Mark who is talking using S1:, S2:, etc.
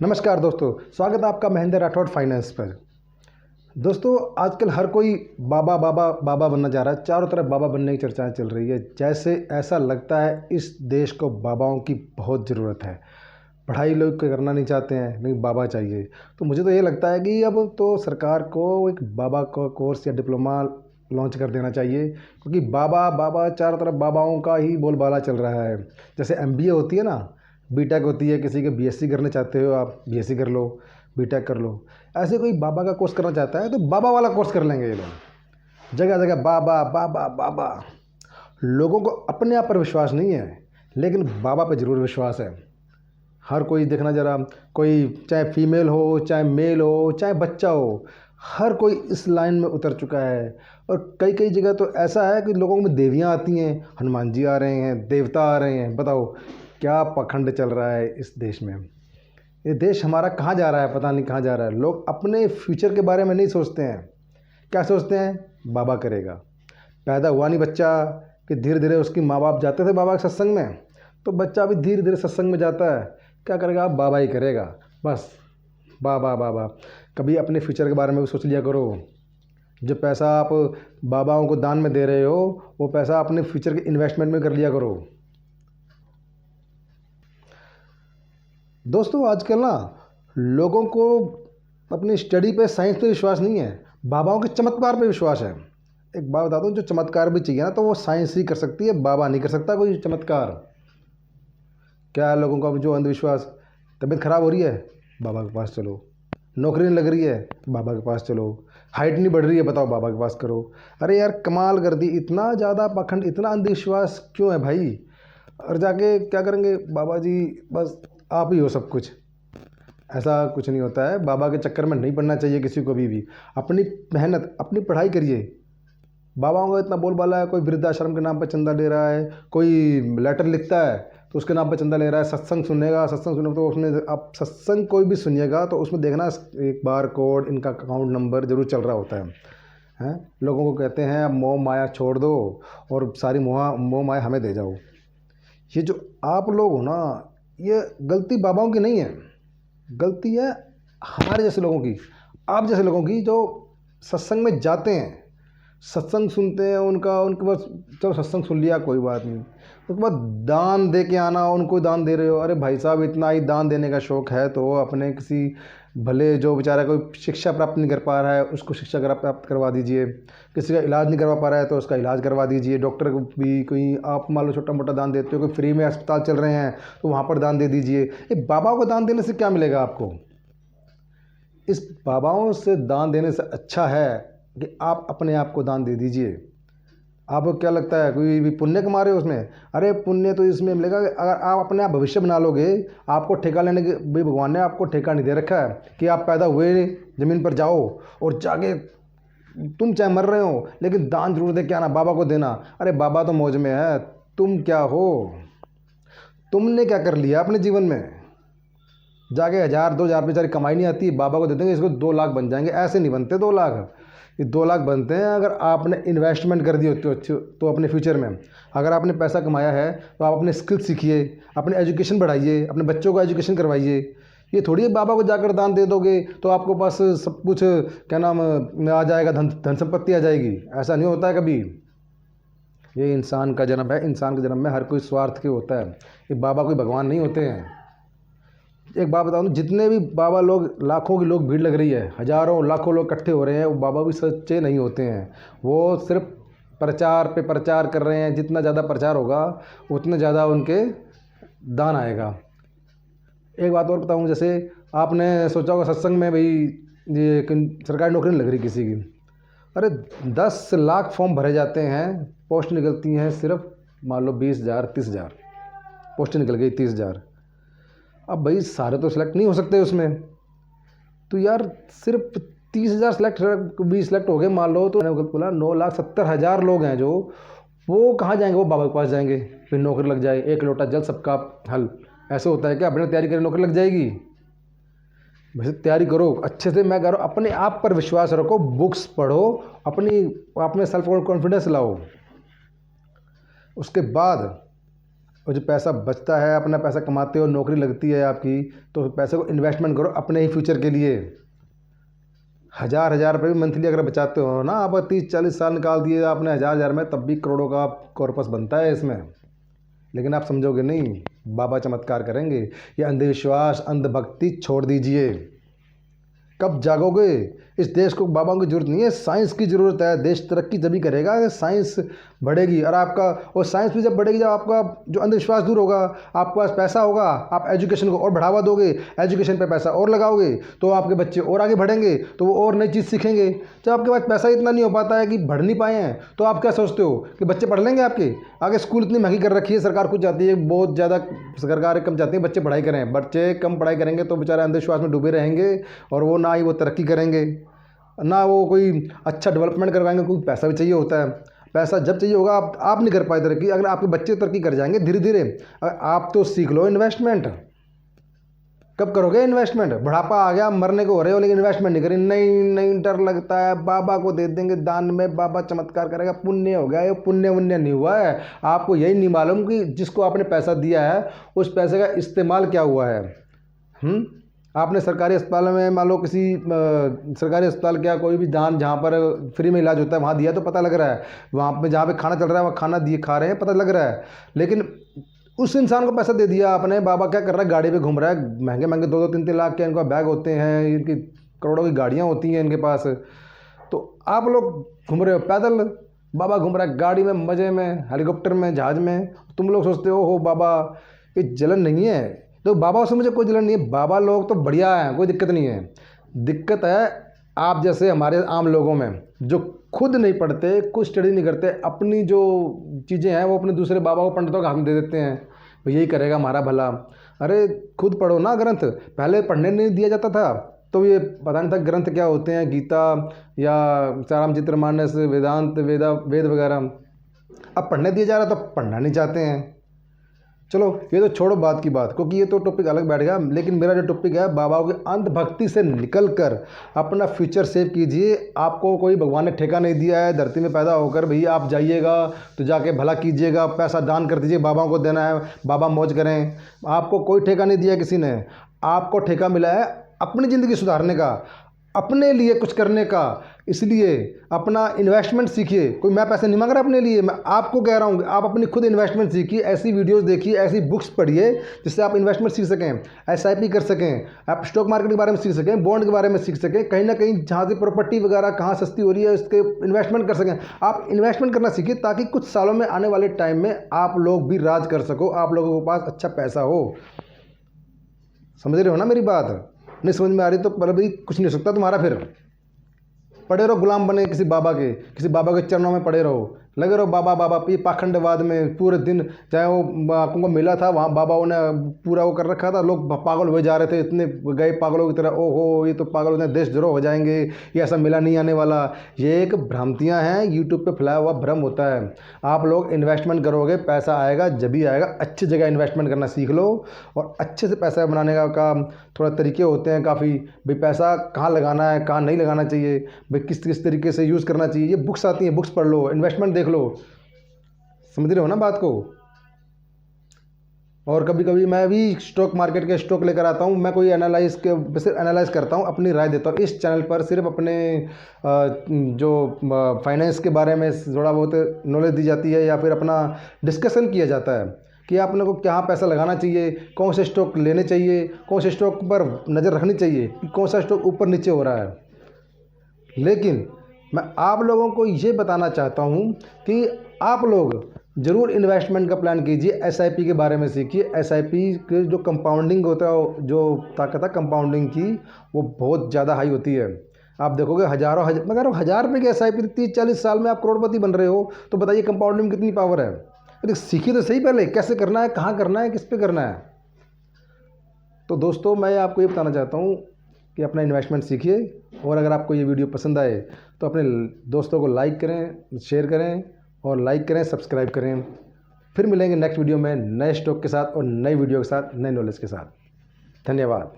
S1: नमस्कार दोस्तों, स्वागत है आपका महेंद्र राठौड़ फाइनेंस पर। दोस्तों, आजकल हर कोई बाबा बाबा बाबा बनना चाह रहा है। चारों तरफ बाबा बनने की चर्चाएं चल रही है। जैसे ऐसा लगता है इस देश को बाबाओं की बहुत ज़रूरत है। पढ़ाई लोग करना नहीं चाहते हैं, नहीं बाबा चाहिए। तो मुझे तो ये लगता है कि अब तो सरकार को एक बाबा का कोर्स या डिप्लोमा लॉन्च कर देना चाहिए, क्योंकि बाबा बाबा चारों तरफ बाबाओं का ही बोलबाला चल रहा है। जैसे एमबीए होती है ना, बीटेक होती है, किसी के बीएससी करना चाहते हो आप, बीएससी कर लो, बीटेक कर लो। ऐसे कोई बाबा का कोर्स करना चाहता है तो बाबा वाला कोर्स कर लेंगे ये लोग। जगह जगह बाबा बाबा बाबा। लोगों को अपने आप पर विश्वास नहीं है, लेकिन बाबा पर ज़रूर विश्वास है। हर कोई देखना ज़रा, कोई चाहे फीमेल हो, चाहे मेल हो, चाहे बच्चा हो, हर कोई इस लाइन में उतर चुका है। और कई कई जगह तो ऐसा है कि लोगों में देवियाँ आती हैं, हनुमान जी आ रहे हैं, देवता आ रहे हैं। बताओ क्या पाखंड चल रहा है इस देश में। ये देश हमारा कहाँ जा रहा है, पता नहीं कहाँ जा रहा है। लोग अपने फ्यूचर के बारे में नहीं सोचते हैं। क्या सोचते हैं? बाबा करेगा। पैदा हुआ नहीं बच्चा कि धीरे धीरे उसकी माँ बाप जाते थे बाबा के सत्संग में, तो बच्चा भी धीरे धीरे सत्संग में जाता है। क्या करेगा? आप बाबा ही करेगा बस। बाबा बाबा। कभी अपने फ्यूचर के बारे में भी सोच लिया करो। जो पैसा आप बाबाओं को दान में दे रहे हो, वो पैसा अपने फ्यूचर के इन्वेस्टमेंट में कर लिया करो। दोस्तों, आजकल ना लोगों को अपनी स्टडी पे, साइंस पे विश्वास नहीं है, बाबाओं के चमत्कार पे विश्वास है। एक बात बताता हूँ, जो चमत्कार भी चाहिए ना तो वो साइंस ही कर सकती है, बाबा नहीं कर सकता कोई चमत्कार। क्या है लोगों का जो अंधविश्वास? तबीयत खराब हो रही है, बाबा के पास चलो। नौकरी नहीं लग रही है, बाबा के पास चलो। हाइट नहीं बढ़ रही है, बताओ बाबा के पास करो। अरे यार कमाल कर दी। इतना ज़्यादा पाखंड, इतना अंधविश्वास क्यों है भाई? और जाके क्या करेंगे? बाबा जी बस आप ही हो सब कुछ। ऐसा कुछ नहीं होता है। बाबा के चक्कर में नहीं पड़ना चाहिए किसी को भी। अपनी मेहनत, अपनी पढ़ाई करिए। बाबाओं का इतना बोलबाला है, कोई वृद्धाश्रम के नाम पर चंदा ले रहा है, कोई लेटर लिखता है तो उसके नाम पर चंदा ले रहा है। सत्संग सुनेगा, सत्संग सुने तो उसमें आप सत्संग कोई भी सुनिएगा तो उसमें देखना एक बार कोड, इनका अकाउंट नंबर ज़रूर चल रहा होता है। हैं? लोगों को कहते हैं अब मोह माया छोड़ दो और सारी मोह माया हमें दे जाओ। ये जो आप लोग हो ना, ये गलती बाबाओं की नहीं है, गलती है हमारे जैसे लोगों की, आप जैसे लोगों की, जो सत्संग में जाते हैं, सत्संग सुनते हैं उनके पास। चलो सत्संग सुन लिया, कोई बात नहीं, उसके बाद दान दे के आना। उनको दान दे रहे हो, अरे भाई साहब इतना ही दान देने का शौक़ है तो अपने किसी भले, जो बेचारा कोई शिक्षा प्राप्त नहीं कर पा रहा है उसको शिक्षा प्राप्त करवा दीजिए। किसी का इलाज नहीं करवा पा रहा है तो उसका इलाज करवा दीजिए। डॉक्टर को भी कोई, आप मान लो छोटा मोटा दान देते हो, कोई फ्री में अस्पताल चल रहे हैं तो वहाँ पर दान दे दीजिए। ये बाबाओं को दान देने से क्या मिलेगा आपको? इस बाबाओं से दान देने से अच्छा है कि आप अपने आप को दान दे दीजिए। आपको क्या लगता है कोई भी पुण्य कमा रहे हो उसमें? अरे पुण्य तो इसमें मिलेगा अगर आप अपने आप भविष्य बना लोगे। आपको ठेका लेने के भी भगवान ने आपको ठेका नहीं दे रखा है कि आप पैदा हुए ज़मीन पर जाओ और जाके तुम चाहे मर रहे हो लेकिन दान जरूर दे के आना, बाबा को देना। अरे बाबा तो मौज में है, तुम क्या हो? तुमने क्या कर लिया अपने जीवन में? जाके 1000-2000 बेचारी कमाई नहीं आती, बाबा को दे देंगे, इसको 2 लाख बन जाएंगे। ऐसे नहीं बनते 2 लाख। ये 2 लाख बनते हैं अगर आपने इन्वेस्टमेंट कर दी होती तो अपने फ्यूचर में। अगर आपने पैसा कमाया है तो आप अपने स्किल सीखिए, अपने एजुकेशन बढ़ाइए, अपने बच्चों को एजुकेशन करवाइए। ये थोड़ी है बाबा को जाकर दान दे दोगे तो आपको पास सब कुछ, क्या नाम, आ जाएगा, धन संपत्ति आ जाएगी। ऐसा नहीं होता है कभी। ये इंसान का जन्म है, इंसान के जन्म में हर कोई स्वार्थ के होता है। ये बाबा कोई भगवान नहीं होते हैं। एक बात बताऊँ, जितने भी बाबा लोग, लाखों की लोग भीड़ लग रही है, हज़ारों लाखों लोग इकट्ठे हो रहे हैं, वो बाबा भी सच्चे नहीं होते हैं। वो सिर्फ प्रचार पे प्रचार कर रहे हैं। जितना ज़्यादा प्रचार होगा उतना ज़्यादा उनके दान आएगा। एक बात और बताऊँ, जैसे आपने सोचा होगा सत्संग में भाई ये सरकारी नौकरी नहीं लग रही किसी की। अरे 10 लाख फॉर्म भरे जाते हैं, पोस्ट निकलती हैं सिर्फ मान लो 20,000 30,000 पोस्ट निकल गई 30,000। अब भाई सारे तो सिलेक्ट नहीं हो सकते उसमें, तो यार सिर्फ 30,000 सिलेक्ट हो गए मान लो, तो मैंने बोला 9,70,000 लोग हैं जो, वो कहाँ जाएंगे? वो बाबा के पास जाएंगे, फिर नौकरी लग जाए, एक लोटा जल सबका हल। ऐसे होता है क्या? अपने तैयारी करें नौकरी लग जाएगी? वैसे तैयारी करो अच्छे से। मैं कह रहा हूँ अपने आप पर विश्वास रखो, बुक्स पढ़ो, अपने सेल्फ कॉन्फिडेंस लाओ। उसके बाद और जो पैसा बचता है, अपना पैसा कमाते हो, नौकरी लगती है आपकी, तो पैसे को इन्वेस्टमेंट करो अपने ही फ्यूचर के लिए। हज़ार हज़ार रुपये भी मंथली अगर बचाते हो ना आप, 30-40 साल निकाल दिए आपने हज़ार हज़ार में, तब भी करोड़ों का कॉर्पस बनता है इसमें। लेकिन आप समझोगे नहीं, बाबा चमत्कार करेंगे। ये अंधविश्वास, अंधभक्ति छोड़ दीजिए। कब जागोगे? इस देश को बाबाओं की जरूरत नहीं है, साइंस की ज़रूरत है। देश तरक्की तभी करेगा अगर साइंस बढ़ेगी। और आपका, और साइंस भी जब बढ़ेगी, जब आपका जो अंधविश्वास दूर होगा, आपके पास पैसा होगा, आप एजुकेशन को और बढ़ावा दोगे, एजुकेशन पे पैसा और लगाओगे, तो आपके बच्चे और आगे बढ़ेंगे, तो वो और नई चीज़ सीखेंगे। जब आपके पास पैसा इतना नहीं हो पाता है कि बढ़ नहीं पाए हैं, तो आप क्या सोचते हो कि बच्चे पढ़ लेंगे आपके आगे? स्कूल इतनी महंगी कर रखी है सरकार, कुछ जाती है बहुत ज़्यादा, सरकार कम चाहती है बच्चे पढ़ाई करें। बच्चे कम पढ़ाई करेंगे तो बेचारे अंधविश्वास में डूबे रहेंगे, और वो ना ही वो तरक्की करेंगे, ना वो कोई अच्छा डेवलपमेंट करवाएंगे। कोई पैसा भी चाहिए होता है, पैसा जब चाहिए होगा आप नहीं कर पाए तरक्की, अगर आपके बच्चे तरक्की कर जाएंगे धीरे धीरे। आप तो सीख लो इन्वेस्टमेंट। कब करोगे इन्वेस्टमेंट? बुढ़ापा आ गया, मरने को हो रहे हो, लेकिन इन्वेस्टमेंट नहीं करी। नहीं नहीं, डर लगता है, बाबा को दे देंगे दान में, बाबा चमत्कार करेगा, पुण्य हो गया। ये पुण्य वुण्य नहीं हुआ है। आपको यही नहीं मालूम कि जिसको आपने पैसा दिया है उस पैसे का इस्तेमाल क्या हुआ है। आपने सरकारी अस्पताल में, मान लो किसी सरकारी अस्पताल, क्या कोई भी दान जहाँ पर फ्री में इलाज होता है वहाँ दिया तो पता लग रहा है, वहाँ पे जहाँ पे खाना चल रहा है वहाँ खाना दिए खा रहे हैं, पता लग रहा है। लेकिन उस इंसान को पैसा दे दिया आपने, बाबा क्या कर रहा है, गाड़ी पे घूम रहा है, महंगे महंगे 2-3 लाख के इनका बैग होते हैं, इनकी करोड़ों की गाड़ियाँ होती हैं इनके पास, तो आप लोग घूम रहे हो पैदल, बाबा घूम रहा है गाड़ी में, मज़े में, हेलीकॉप्टर में, जहाज़ में। तुम लोग सोचते हो बाबा, ये जलन नहीं है। तो बाबा से मुझे कोई जलन नहीं है, बाबा लोग तो बढ़िया हैं, कोई दिक्कत नहीं है। दिक्कत है आप जैसे हमारे आम लोगों में, जो खुद नहीं पढ़ते, कुछ स्टडी नहीं करते, अपनी जो चीज़ें हैं वो अपने दूसरे बाबा को, पंडितों के हाथ में दे देते हैं, तो यही करेगा हमारा भला। अरे खुद पढ़ो ना ग्रंथ, पहले पढ़ने नहीं दिया जाता था तो ये पता नहीं था ग्रंथ क्या होते हैं, गीता या रामचरितमानस, वेदांत, वेद वगैरह। अब पढ़ने दिया जा रहा तो पढ़ना नहीं चाहते हैं। चलो ये तो छोड़ो बात की बात, क्योंकि ये तो टॉपिक अलग बैठ गया। लेकिन मेरा जो टॉपिक है, बाबाओं की अंधभक्ति से निकल कर अपना फ्यूचर सेव कीजिए। आपको कोई भगवान ने ठेका नहीं दिया है धरती में पैदा होकर, भैया आप जाइएगा तो जाके भला कीजिएगा, पैसा दान कर दीजिए, बाबाओं को देना है, बाबा मौज करें। आपको कोई ठेका नहीं दिया किसी ने, आपको ठेका मिला है अपनी ज़िंदगी सुधारने का, अपने लिए कुछ करने का। इसलिए अपना इन्वेस्टमेंट सीखिए। कोई मैं पैसे नहीं मांग रहा अपने लिए, मैं आपको कह रहा हूँ आप अपनी खुद इन्वेस्टमेंट सीखिए, ऐसी वीडियोस देखिए, ऐसी बुक्स पढ़िए जिससे आप इन्वेस्टमेंट सीख सकें, SIP कर सकें, आप स्टॉक मार्केट के बारे में सीख सकें, बॉन्ड के बारे में सीख सकें, कहीं ना कहीं जहाँ से प्रॉपर्टी वगैरह कहाँ सस्ती हो रही है उसके इन्वेस्टमेंट कर सकें। आप इन्वेस्टमेंट करना सीखिए ताकि कुछ सालों में, आने वाले टाइम में आप लोग भी राज कर सको, आप लोगों के पास अच्छा पैसा हो। समझ रहे हो ना मेरी बात? नहीं समझ में आ रही तो पर भी कुछ नहीं हो सकता तुम्हारा। फिर पड़े रहो गुलाम बने किसी बाबा के चरणों में पड़े रहो, लगे रहो बाबा बाबा। ये पाखंडवाद में पूरे दिन, चाहे वो आपको मिला था वहाँ बाबाओं ने पूरा वो कर रखा था, लोग पागल हुए जा रहे थे, इतने गए पागलों की तरह, ओहो ये तो पागल होते हैं, देश द्रोह हो जाएंगे, ये ऐसा मिला नहीं आने वाला। ये एक भ्रांतियाँ हैं, यूट्यूब पे फैलाया हुआ भ्रम होता है। आप लोग इन्वेस्टमेंट करोगे, पैसा आएगा जब भी आएगा। अच्छी जगह इन्वेस्टमेंट करना सीख लो, और अच्छे से पैसा बनाने का थोड़ा तरीके होते हैं काफ़ी, भाई पैसा कहाँ लगाना है, कहाँ नहीं लगाना चाहिए, भाई किस किस तरीके से यूज़ करना चाहिए। ये बुक्स आती हैं, बुक्स पढ़ लो, इन्वेस्टमेंट देख लो। समझ रहे हो ना बात को? और कभी कभी मैं भी स्टॉक मार्केट के स्टॉक लेकर आता हूँ, मैं कोई एनालाइज करता हूँ, अपनी राय देता हूँ। इस चैनल पर सिर्फ अपने जो फाइनेंस के बारे में थोड़ा बहुत नॉलेज दी जाती है, या फिर अपना डिस्कशन किया जाता है कि आपने को क्या पैसा लगाना चाहिए, कौन से स्टॉक लेने चाहिए, कौन से स्टॉक पर नज़र रखनी चाहिए कि कौन सा स्टॉक ऊपर नीचे हो रहा है। लेकिन मैं आप लोगों को ये बताना चाहता हूँ कि आप लोग ज़रूर इन्वेस्टमेंट का प्लान कीजिए, SIP के बारे में सीखिए। SIP के जो कंपाउंडिंग होता है, जो ताकत है कंपाउंडिंग की, वो बहुत ज़्यादा हाई होती है। आप देखोगे मगर 1000 रुपये की SIP 30-40 साल में आप करोड़पति बन रहे हो, तो बताइए कंपाउंडिंग कितनी पावर है। अरे सीखिए तो सही पहले, कैसे करना है, कहाँ करना है, किस पे करना है। तो दोस्तों मैं आपको ये बताना चाहता हूँ कि अपना इन्वेस्टमेंट सीखिए, और अगर आपको ये वीडियो पसंद आए तो अपने दोस्तों को लाइक करें, शेयर करें, और लाइक करें, सब्सक्राइब करें। फिर मिलेंगे नेक्स्ट वीडियो में नए स्टॉक के साथ और नई वीडियो के साथ, नए नॉलेज के साथ। धन्यवाद।